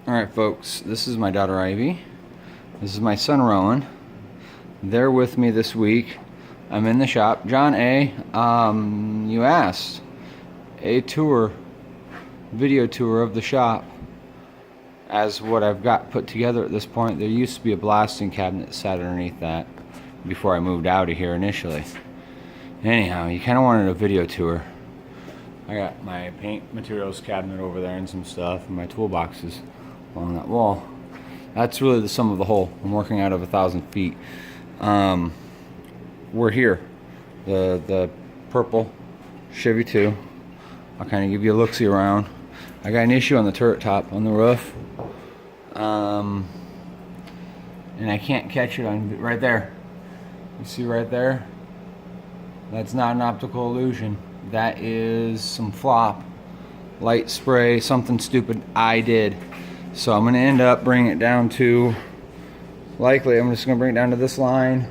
Alright folks, this is my daughter Ivy. This is my son Rowan. They're with me this week. I'm in the shop. John A., you asked a tour, video tour of the shop as what I've got put together at this point. There used to be a blasting cabinet sat underneath that before I moved out of here initially. Anyhow, you kind of wanted a video tour. I got my paint materials cabinet over there and some stuff, and my toolboxes along that wall. That's really the sum of the whole. I'm working out of 1,000 feet. We're here. The purple Chevy 2. I'll kind of give you a look-see around. I got an issue on the turret top on the roof. And I can't catch it on right there. You see right there? That's not an optical illusion. That is some flop, light spray, something stupid I did. So I'm going to end up bringing it down to, likely I'm just going to bring it down to this line,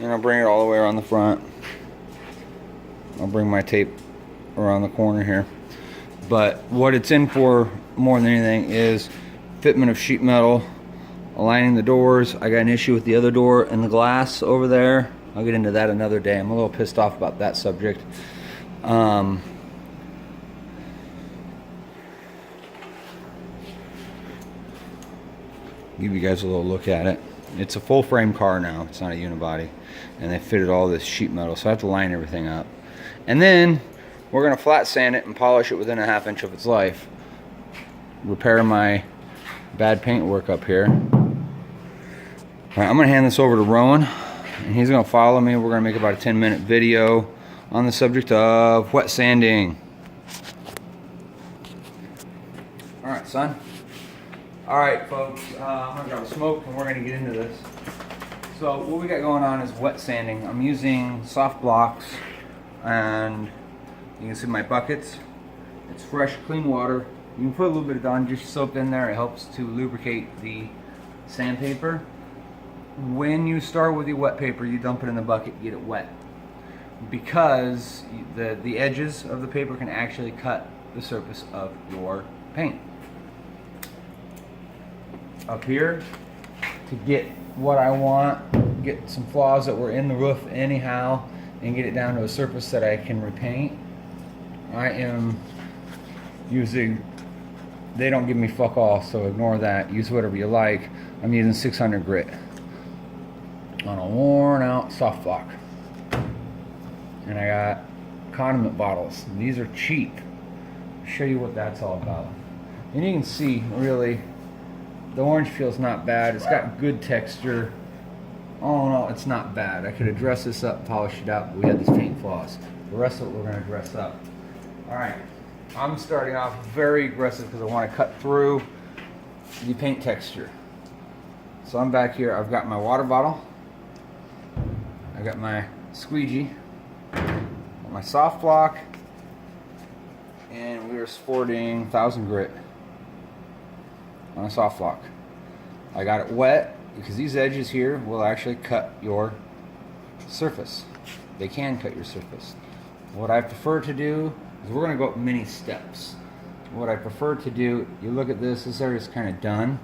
and I'll bring it all the way around the front. I'll bring my tape around the corner here. But what it's in for more than anything is fitment of sheet metal, aligning the doors. I got an issue with the other door and the glass over there. I'll get into that another day. I'm a little pissed off about that subject. Give you guys a little look at it. It's a full frame car now. It's not a unibody. And they fitted all this sheet metal, so I have to line everything up. And then we're going to flat sand it and polish it within a ½ inch of its life. Repair my bad paint work up here. Alright, I'm going to hand this over to Rowan, and he's going to follow me. We're going to make about a 10-minute video on the subject of wet sanding. Alright, son. Alright, folks, I'm going to grab a smoke and we're going to get into this. So, what we got going on is wet sanding. I'm using soft blocks, and you can see my buckets. It's fresh, clean water. You can put a little bit of Dawn dish soap in there. It helps to lubricate the sandpaper. When you start with your wet paper, you dump it in the bucket, get it wet. Because the edges of the paper can actually cut the surface of your paint. Up here, to get what I want, get some flaws that were in the roof anyhow, and get it down to a surface that I can repaint, I am using, they don't give me fuck all, so ignore that, use whatever you like. I'm using 600 grit on a worn out soft block. And I got condiment bottles. These are cheap. I'll show you what that's all about. And you can see, really, the orange feels not bad. It's got good texture. All in all, it's not bad. I could have dressed this up, polished it out, but we had these paint flaws. The rest of it we're going to dress up. Alright, I'm starting off very aggressive because I want to cut through the paint texture. So I'm back here. I've got my water bottle. I got my squeegee. Got my soft block. And we are sporting 1,000 grit on a soft block. I got it wet because these edges here will actually cut your surface. They can cut your surface. What I prefer to do is we're going to go up many steps. What I prefer to do, you look at this area is kind of done.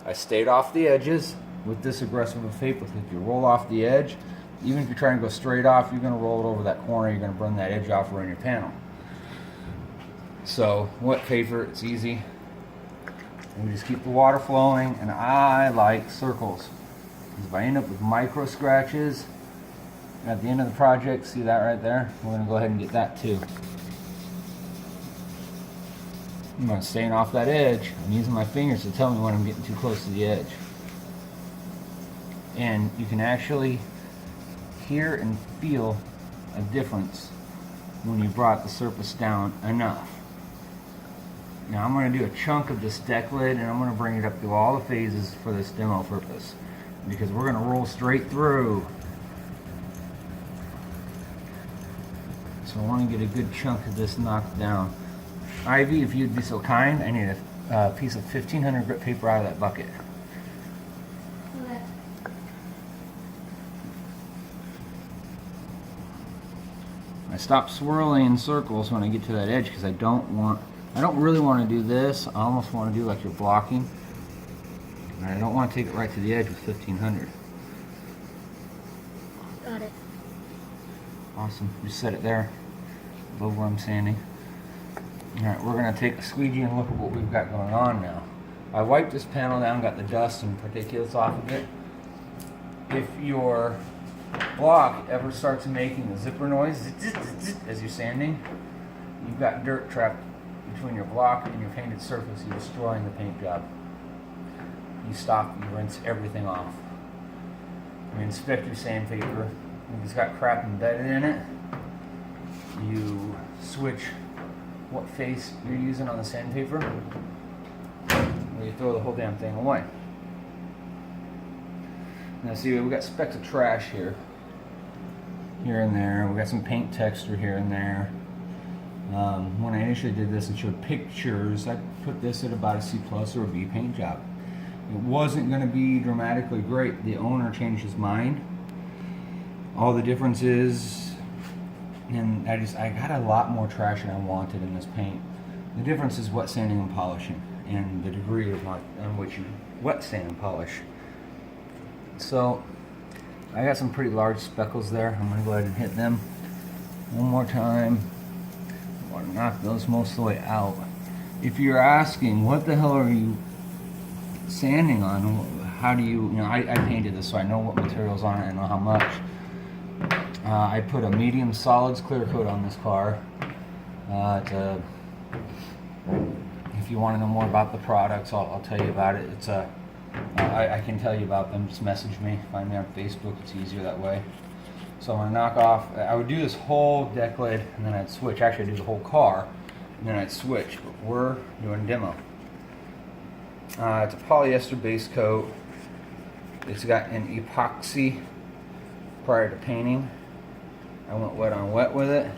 I stayed off the edges with this aggressive of paper. If you roll off the edge, even if you're trying to go straight off, you're going to roll it over that corner, you're going to burn that edge off around your panel. So, wet paper, it's easy. And we just keep the water flowing, and I like circles. If I end up with micro scratches at the end of the project, see that right there? We're going to go ahead and get that too. I'm going to stay off that edge. I'm using my fingers to tell me when I'm getting too close to the edge. And you can actually hear and feel a difference when you brought the surface down enough. Now I'm going to do a chunk of this deck lid, and I'm going to bring it up through all the phases for this demo purpose, because we're going to roll straight through. So I want to get a good chunk of this knocked down. Ivy, if you'd be so kind, I need a piece of 1,500 grit paper out of that bucket. Okay. I stop swirling in circles when I get to that edge because I don't want I don't really want to do this. I almost want to do like your blocking. And I don't want to take it right to the edge with 1500. Got it. Awesome. Just set it there above where I'm sanding. Alright, we're going to take a squeegee and look at what we've got going on now. I wiped this panel down, got the dust and particulates off of it. If your block ever starts making the zipper noise as you're sanding, you've got dirt trapped between your block and your painted surface. You're destroying the paint job. You stop, you rinse everything off. You inspect your sandpaper. If it's got crap embedded in it, you switch what face you're using on the sandpaper, or you throw the whole damn thing away. Now see, we got specks of trash here and there. We got some paint texture here and there. When I initially did this and showed pictures, I put this at about a C+ or a B paint job. It wasn't going to be dramatically great. The owner changed his mind. All the difference is, and I got a lot more trash than I wanted in this paint. The difference is wet sanding and polishing, and the degree of on which you wet sand and polish. So I got some pretty large speckles there. I'm going to go ahead and hit them one more time. I want to knock those most of the way out. If you're asking, what the hell are you sanding on? How do you know, I painted this so I know what material's on it and know how much. I put a medium solids clear coat on this car. If you want to know more about the products, I'll tell you about it. It's I can tell you about them. Just message me, find me on Facebook. It's easier that way. So I'm gonna knock off. I would do this whole deck lid and then I'd switch. Actually, I'd do the whole car and then I'd switch. But we're doing a demo. It's a polyester base coat. It's got an epoxy prior to painting. I went wet on wet with it,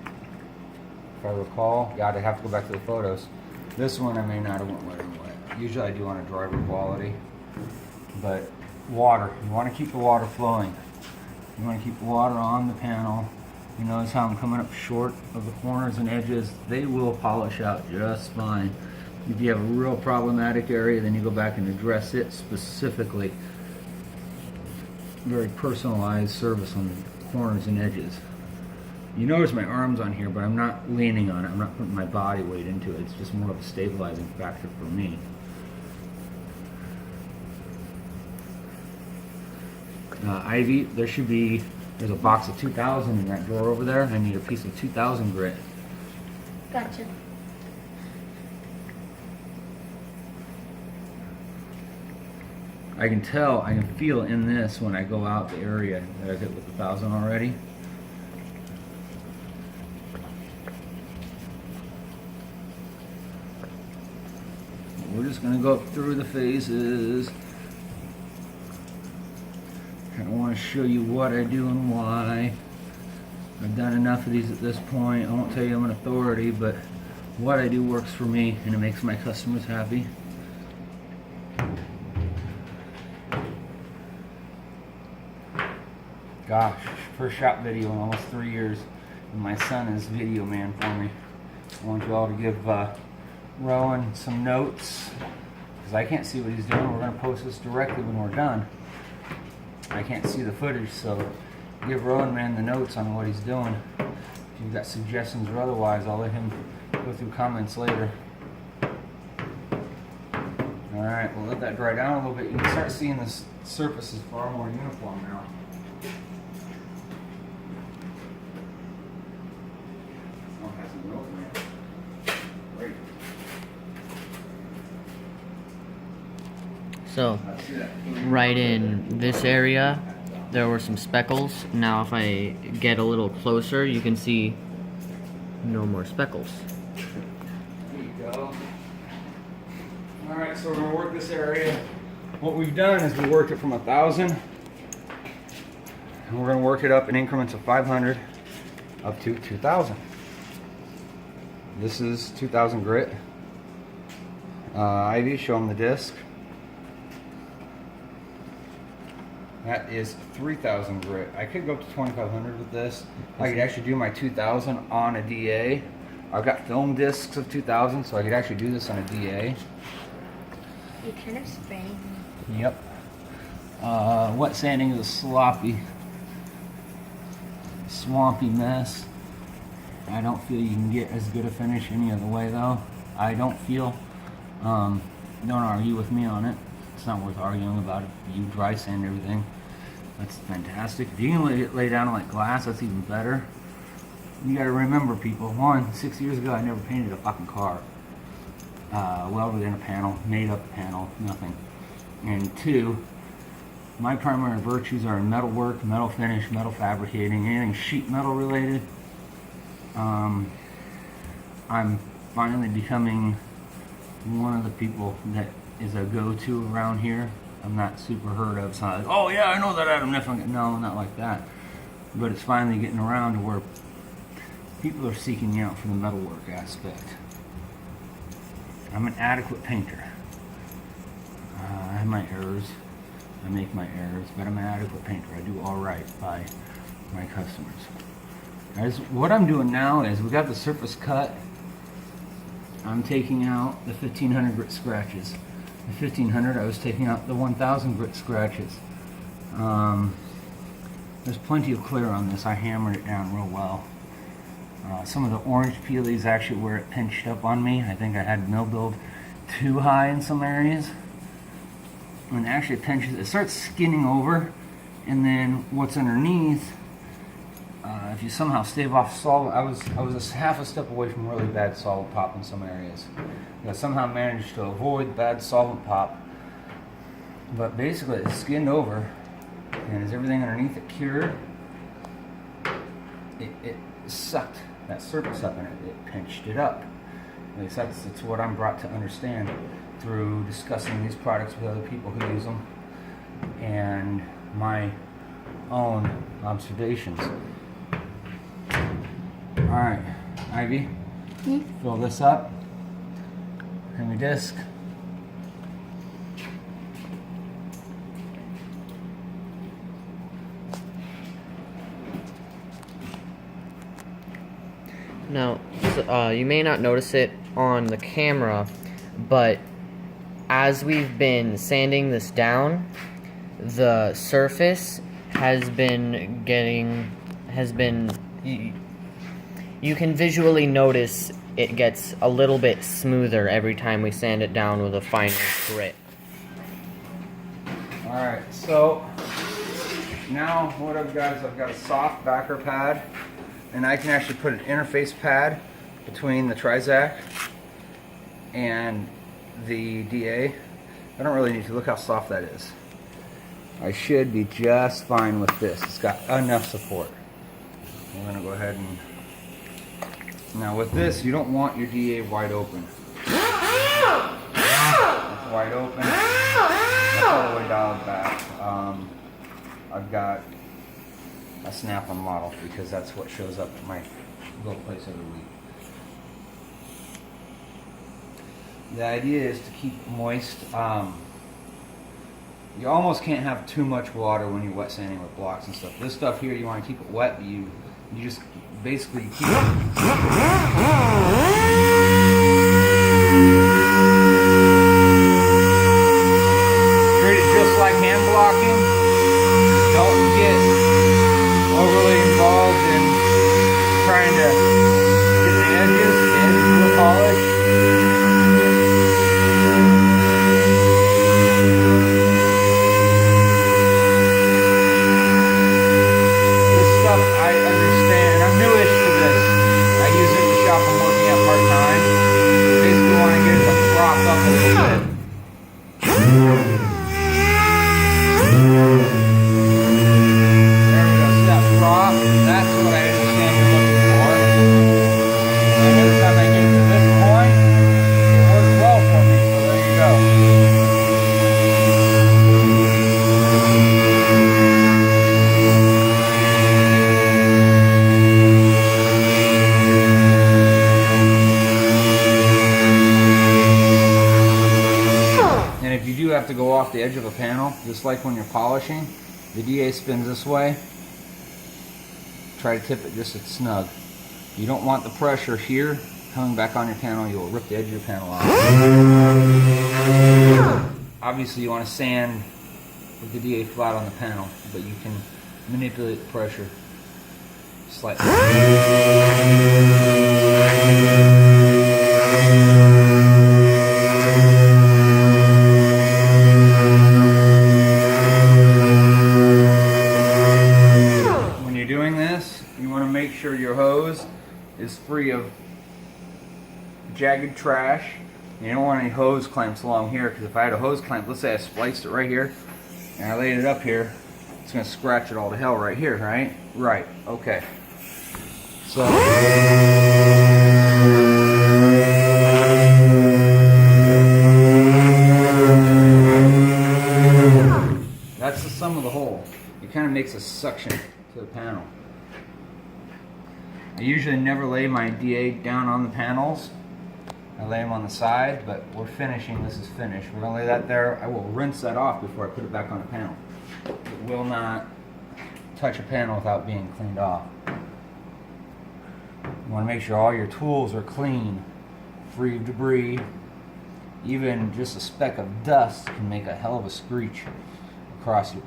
if I recall. God, I have to go back to the photos. This one I may not have went wet on wet. Usually I do on a driver quality. But water, you want to keep the water flowing. You want to keep the water on the panel. You notice how I'm coming up short of the corners and edges. They will polish out just fine. If you have a real problematic area, then you go back and address it specifically. Very personalized service on the corners and edges. You notice my arm's on here, but I'm not leaning on it. I'm not putting my body weight into it. It's just more of a stabilizing factor for me. Ivy, there's a box of 2000 in that drawer over there. I need a piece of 2000 grit. Gotcha. I can tell, I can feel in this when I go out the area that I've hit with 1000 already. We're just going to go up through the phases. I don't want to show you what I do and why. I've done enough of these at this point. I won't tell you I'm an authority, but what I do works for me and it makes my customers happy. Gosh, first shop video in almost 3 years, and my son is video man for me. I want you all to give Rowan some notes, because I can't see what he's doing. We're going to post this directly when we're done. I can't see the footage, so give Rowan man the notes on what he's doing. If you've got suggestions or otherwise, I'll let him go through comments later. Alright, we'll let that dry down a little bit. You can start seeing the surface is far more uniform now. So, right in this area, there were some speckles. Now if I get a little closer, you can see no more speckles. There you go. Alright, so we're going to work this area. What we've done is we worked it from 1000, and we're going to work it up in increments of 500 up to 2000. This is 2000 grit. Ivy, show them the disc. That is 3000 grit. I could go up to 2500 with this. I could actually do my 2000 on a DA. I've got film discs of 2000, so I could actually do this on a DA. You kind of spraying me. Yep. Wet sanding is a sloppy, swampy mess. I don't feel you can get as good a finish any other way though. I don't feel. Don't argue with me on it. It's not worth arguing about it. You dry sand everything. That's fantastic. If you can lay down like glass, that's even better. You gotta remember, people, 6 years ago I never painted a fucking car. Welded in a panel, made up a panel, nothing. And 2, my primary virtues are in metal work, metal finish, metal fabricating, anything sheet metal related. I'm finally becoming one of the people that is a go-to around here. I'm not super heard of. It's not like, oh yeah, I know that Adam Neffing. No, not like that. But it's finally getting around to where people are seeking me out for the metalwork aspect. I'm an adequate painter. I have my errors. I make my errors, but I'm an adequate painter. I do all right by my customers. Guys, what I'm doing now is we got the surface cut. I'm taking out the 1500 grit scratches. The 1500, I was taking out the 1000 grit scratches. There's plenty of clear on this. I hammered it down real well. Some of the orange peelies actually where it pinched up on me. I think I had mill build too high in some areas. And actually it starts skinning over, and then what's underneath, if you somehow stave off solvent, I was half a step away from really bad solvent pop in some areas. I somehow managed to avoid bad solvent pop, but basically it skinned over, and as everything underneath it cured, it sucked that surface up, and it pinched it up. At least that's what I'm brought to understand through discussing these products with other people who use them and my own observations. Alright, Ivy, fill this up. Hand me disc. Now, you may not notice it on the camera, but as we've been sanding this down, the surface has been you can visually notice it gets a little bit smoother every time we sand it down with a finer grit. Alright, so now what I've got is I've got a soft backer pad, and I can actually put an interface pad between the Trizac and the DA. I don't really need to look how soft that is. I should be just fine with this. It's got enough support. I'm going to go ahead and... Now with this, you don't want your DA wide open. It's wide open. That's all the way dialed back. I've got a snap-on model because that's what shows up at my little place every week. The idea is to keep it moist. You almost can't have too much water when you're wet sanding with blocks and stuff. This stuff here, you want to keep it wet, but you just basically keep it. Treat it just like hand blocking. Don't get overly involved in trying to get the edges real polished. Have to go off the edge of a panel, just like when you're polishing. The DA spins this way. Try to tip it just snug. You don't want the pressure here coming back on your panel, you'll rip the edge of your panel off. Obviously you want to sand with the DA flat on the panel, but you can manipulate the pressure slightly. When you're doing this, you want to make sure your hose is free of jagged trash. You don't want any hose clamps along here, because if I had a hose clamp, let's say I spliced it right here and I laid it up here, it's going to scratch it all to hell right here, right? Right, okay. So that's the sum of the hole. It kind of makes a suction to the panel. I usually never lay my DA down on the panels. I lay them on the side, but we're finishing. This is finished. We're going to lay that there. I will rinse that off before I put it back on the panel. It will not touch a panel without being cleaned off. You want to make sure all your tools are clean, free of debris. Even just a speck of dust can make a hell of a screech across your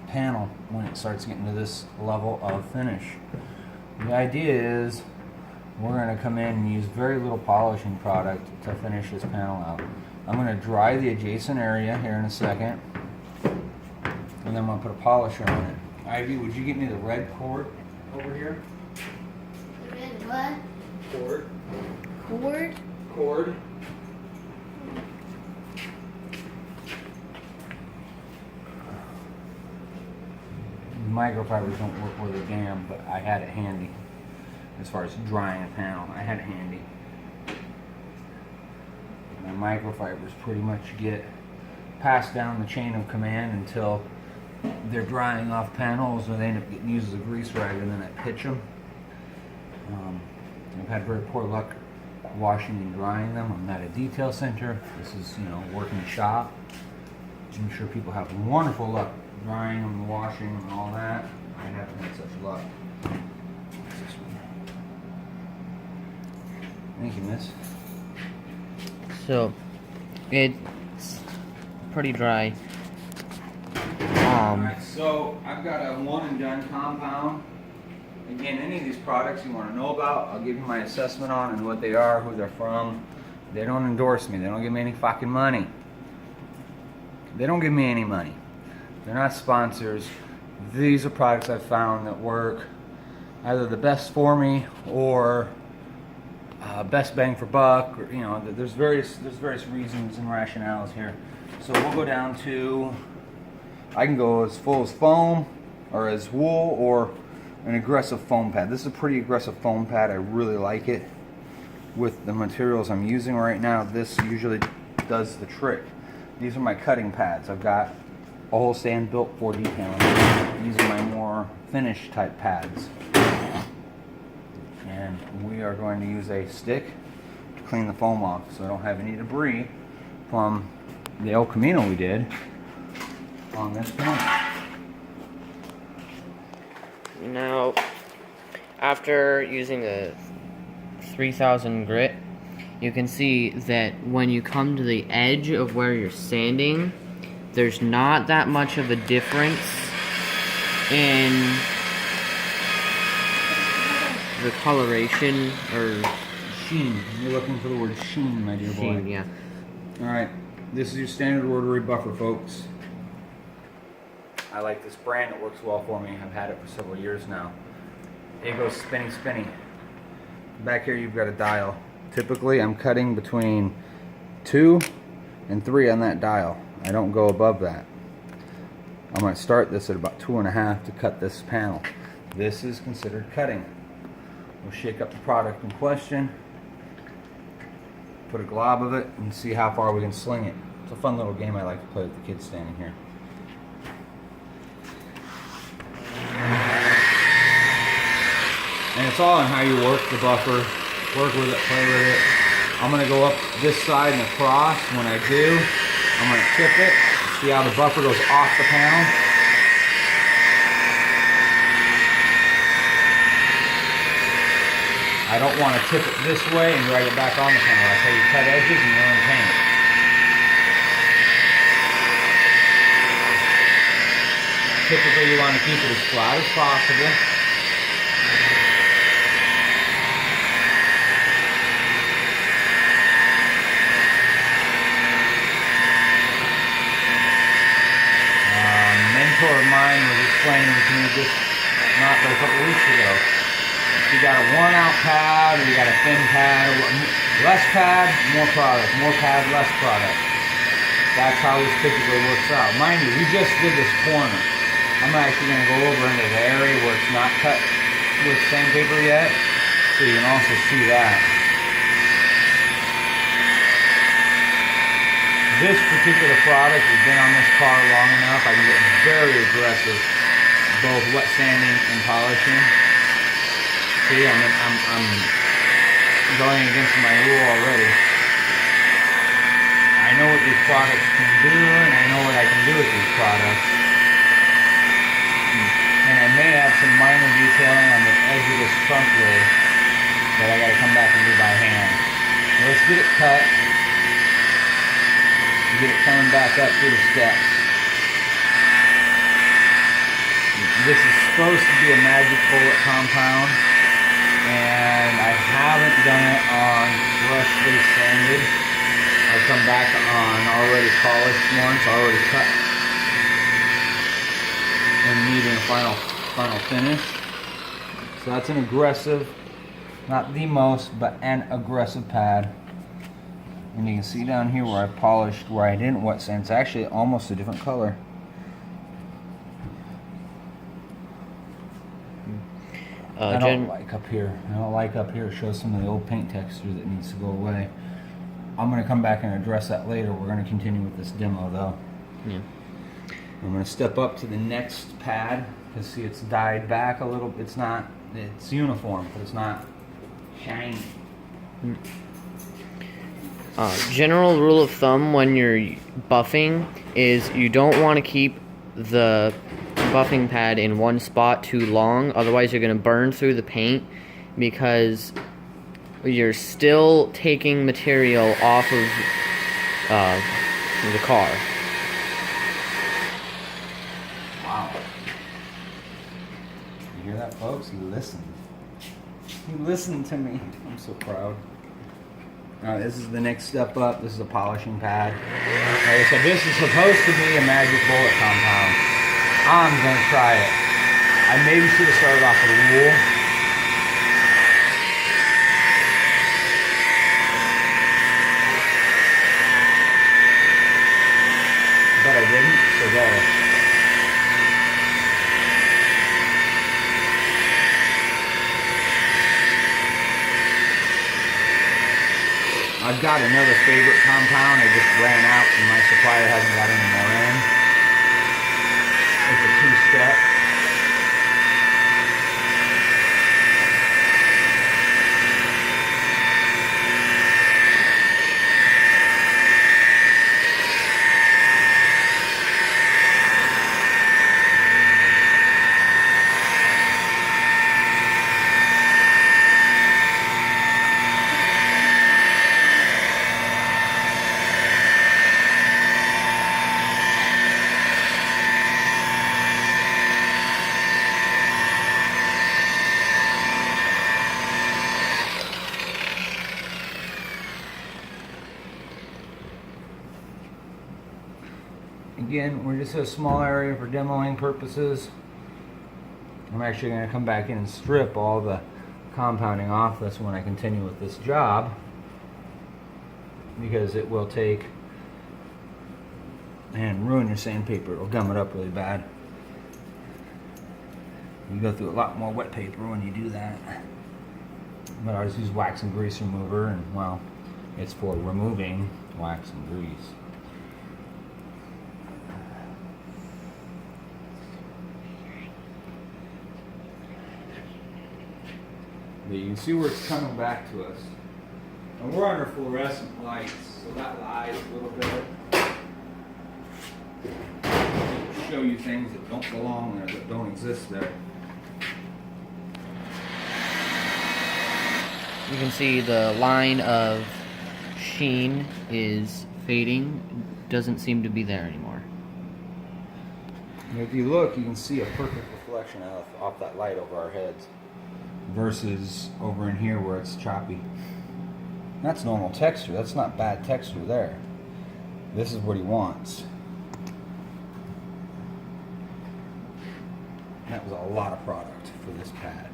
panel when it starts getting to this level of finish. The idea is we're going to come in and use very little polishing product to finish this panel out. I'm going to dry the adjacent area here in a second, and then I'm going to put a polisher on it. Ivy, would you get me the red cord over here? Red what? Cord. Cord? Cord. Microfibers don't work with a damn, but I had it handy. As far as drying a panel, I had it handy. My microfibers pretty much get passed down the chain of command until they're drying off panels, or they end up getting used as a grease rag, and then I pitch them. I've had very poor luck washing and drying them. I'm not a detail center. This is, working shop. I'm sure people have wonderful luck drying them, washing them, and all that. I haven't had such luck. What's this one? Thank you, miss. So, it's pretty dry. Alright, so I've got a one and done compound. Again, any of these products you want to know about, I'll give you my assessment on and what they are, who they're from. They don't endorse me. They don't give me any fucking money. They don't give me any money. They're not sponsors. These are products I've found that work either the best for me or best bang for buck. Or, there's various reasons and rationales here. So we'll go down to, I can go as full as foam or as wool or an aggressive foam pad. This is a pretty aggressive foam pad. I really like it. With the materials I'm using right now, this usually does the trick. These are my cutting pads. I've got a whole stand built for detailing. These are my more finish type pads. And we are going to use a stick to clean the foam off so I don't have any debris from the El Camino we did on this panel. Now, after using a 3000 grit, you can see that when you come to the edge of where you're sanding, there's not that much of a difference in the coloration or Sheen. You're looking for the word sheen, my dear boy. sheen, yeah. Alright, this is your standard rotary buffer, folks. I like this brand. It works well for me. I've had it for several years now. It goes spinny, spinny. Back here you've got a dial. Typically I'm cutting between 2 and 3 on that dial. I don't go above that. I'm going to start this at about 2.5 to cut this panel. This is considered cutting. We'll shake up the product in question, put a glob of it, and see how far we can sling it. It's a fun little game I like to play with the kids standing here. And it's all on how you work the buffer. Work with it, play with it. I'm going to go up this side and across. When I do, I'm going to tip it. See how the buffer goes off the panel? I don't want to tip it this way and drag it back on the panel. That's how you cut edges and learn paint. Typically you want to keep it as flat as possible. Mentor of mine was explaining to me just not a couple weeks ago. If you got a worn out pad or you got a thin pad, less pad, more product, more pad, less product. That's how this typically works out. Mind you, we just did this corner. I'm actually going to go over into the area where it's not cut with sandpaper yet, so you can also see that. This particular product has been on this car long enough. I can get very aggressive, both wet sanding and polishing. See, I'm going against my rule already. I know what these products can do, and I know what I can do with these products. And I may have some minor detailing on the edge of this trunk lid that I gotta come back and do by hand. Now let's get it cut. Get it coming back up through the steps. This is supposed to be a magic bullet compound, and I haven't done it on freshly sanded. I've come back on already polished ones, already cut, and needing a final finish. So that's an aggressive, not the most, but an aggressive pad. And you can see down here where I polished, where I didn't wet sand, it's actually almost a different color. I don't like up here. I don't like up here. It shows some of the old paint texture that needs to go away. I'm going to come back and address that later. We're going to continue with this demo though. Yeah. I'm going to step up to the next pad. You can see it's dyed back a little. It's not, it's uniform, but it's not shiny. General rule of thumb when you're buffing is you don't want to keep the buffing pad in one spot too long, otherwise you're going to burn through the paint because you're still taking material off of the car. Wow. You hear that, folks? He listened. He listened to me. I'm so proud. Alright, this is the next step up. This is a polishing pad. Like I said, this is supposed to be a magic bullet compound. I'm going to try it. I maybe should have started off with wool. But I didn't, so there. I've got another favorite compound. I just ran out and my supplier hasn't got any more in. It's a two-step. Again, we're just a small area for demoing purposes. I'm actually going to come back in and strip all the compounding off. That's when I continue with this job, because it will take and ruin your sandpaper. It'll gum it up really bad. You go through a lot more wet paper when you do that. But I just use wax and grease remover, and well, it's for removing wax and grease. But you can see where it's coming back to us. And we're under fluorescent lights, so that lies a little bit. Show you things that don't belong there, that don't exist there. You can see the line of sheen is fading. Doesn't seem to be there anymore. And if you look, you can see a perfect reflection off that light over our heads versus over in here where it's choppy. That's normal texture. That's not bad texture there. This is what he wants. That was a lot of product for this pad.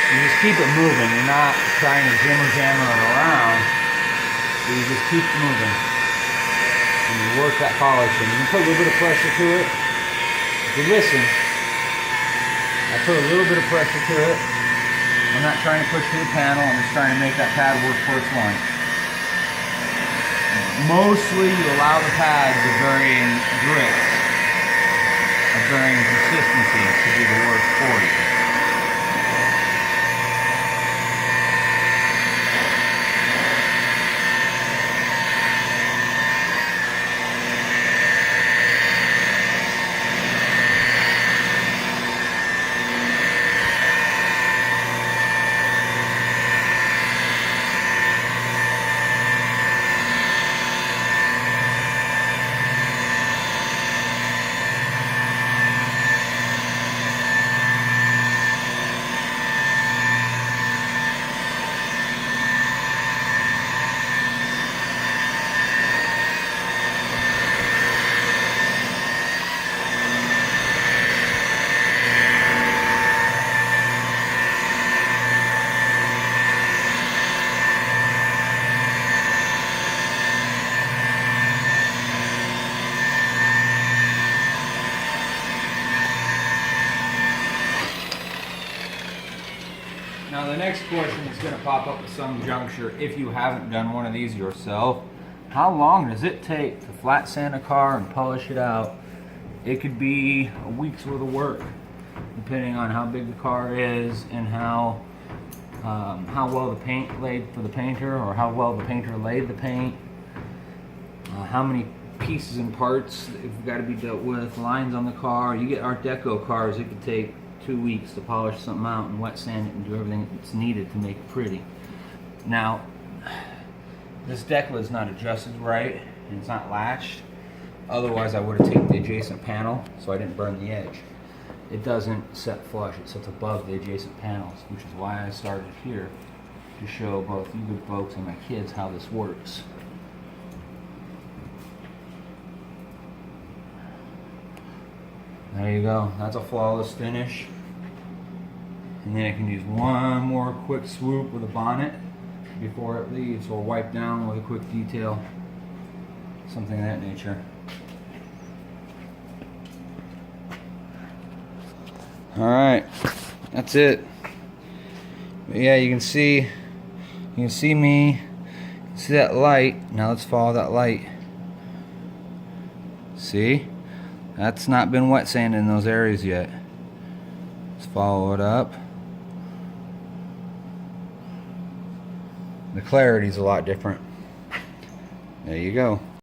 You just keep it moving. You're not trying to jammer it around. You just keep moving. And you work that polishing. You can put a little bit of pressure to it. If you listen, I put a little bit of pressure to it. I'm not trying to push to the panel. I'm just trying to make that pad work for its length. Mostly you allow the pad to vary in grit, of varying consistency to do the work for you. Now the next question that's going to pop up at some juncture, if you haven't done one of these yourself, how long does it take to flat sand a car and polish it out? It could be a week's worth of work, depending on how big the car is and how well the paint laid for the painter, or how well the painter laid the paint, how many pieces and parts have got to be dealt with, lines on the car. You get Art Deco cars, it could take 2 weeks to polish something out and wet sand it and do everything that's needed to make it pretty. Now, this deck lid's not adjusted right and it's not latched. Otherwise I would have taken the adjacent panel so I didn't burn the edge. It doesn't set flush, it sets above the adjacent panels, which is why I started here, to show both you good folks and my kids how this works. There you go, that's a flawless finish. And then I can use one more quick swoop with a bonnet before it leaves, or wipe down with a quick detail, something of that nature. Alright, that's it. But yeah, you can see me, you can see that light. Now let's follow that light. See? That's not been wet sanded in those areas yet. Let's follow it up. The clarity's a lot different. There you go.